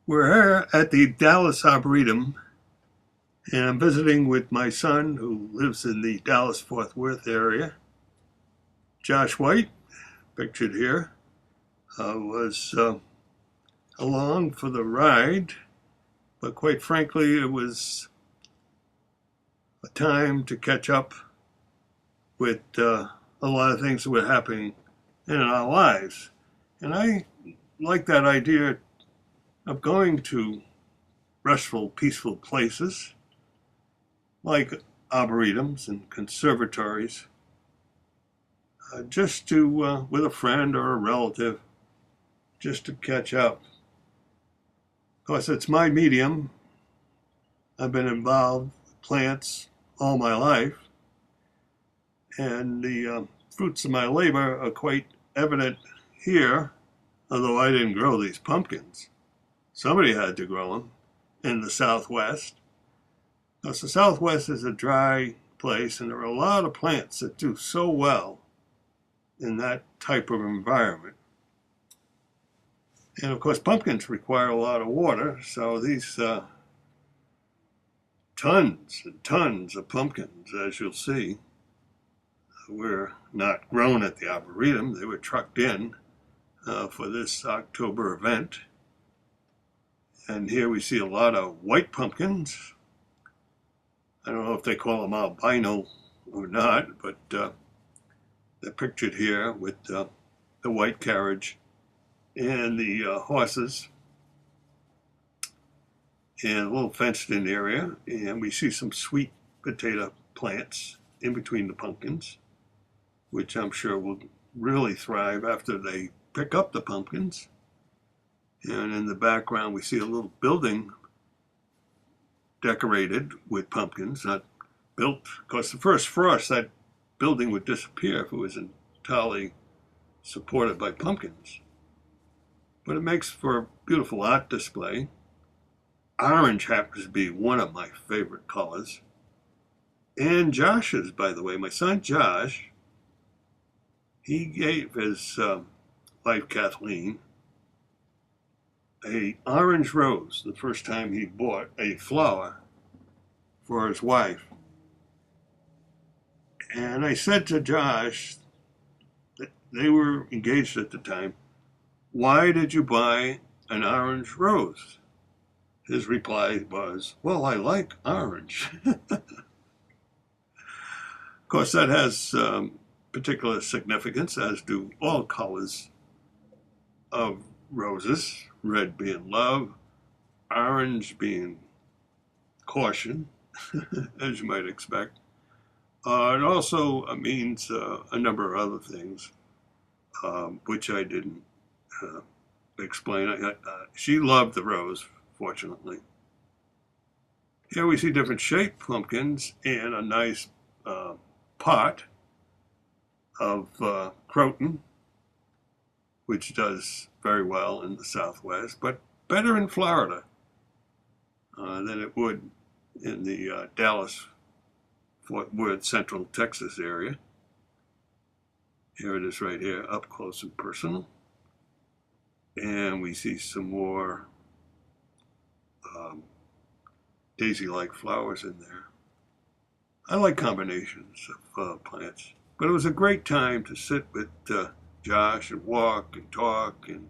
We're here at the Dallas Arboretum, and I'm visiting with my son who lives in the Dallas-Fort Worth area. Josh White, pictured here, was along for the ride, but quite frankly, it was a time to catch up with a lot of things that were happening in our lives. And I like that idea of going to restful, peaceful places like arboretums and conservatories, just to, with a friend or a relative, just to catch up. Of course, it's my medium. I've been involved with plants all my life, and the fruits of my labor are quite evident here, although I didn't grow these pumpkins. Somebody had to grow them in the Southwest. Because the Southwest is a dry place, and there are a lot of plants that do so well in that type of environment. And of course, pumpkins require a lot of water, so these tons and tons of pumpkins, as you'll see, were not grown at the Arboretum. They were trucked in for this October event. And here we see a lot of white pumpkins. I don't know if they call them albino or not, but they're pictured here with the white carriage and the horses and a little fenced-in area. And we see some sweet potato plants in between the pumpkins, which I'm sure will really thrive after they pick up the pumpkins. And in the background, we see a little building decorated with pumpkins, not built, because the first frost, that building would disappear if it was entirely supported by pumpkins. But it makes for a beautiful art display. Orange happens to be one of my favorite colors. And Josh's, by the way, my son Josh, he gave his wife Kathleen an orange rose the first time he bought a flower for his wife. And I said to Josh, that they were engaged at the time, "Why did you buy an orange rose?" His reply was, "Well, I like orange." Of course, that has particular significance, as do all colors of roses. Red being love, orange being caution, as you might expect. It also means a number of other things, which I didn't explain. She loved the rose, fortunately. Here we see different shaped pumpkins and a nice pot of croton, which does very well in the Southwest, but better in Florida than it would in the Dallas-Fort Worth, Central Texas area. Here it is right here, up close and personal. And we see some more daisy-like flowers in there. I like combinations of plants, but it was a great time to sit with Josh and walk and talk and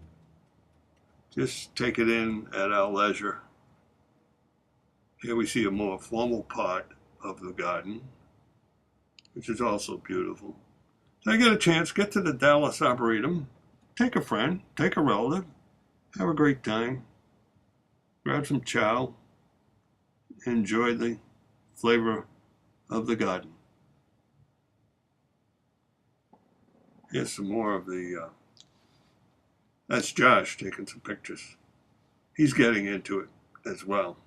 just take it in at our leisure. Here we see a more formal part of the garden, which is also beautiful. So I get a chance, get to the Dallas Arboretum, take a friend, take a relative, have a great time, grab some chow, enjoy the flavor of the garden. Here's some more of the, that's Josh taking some pictures. He's getting into it as well.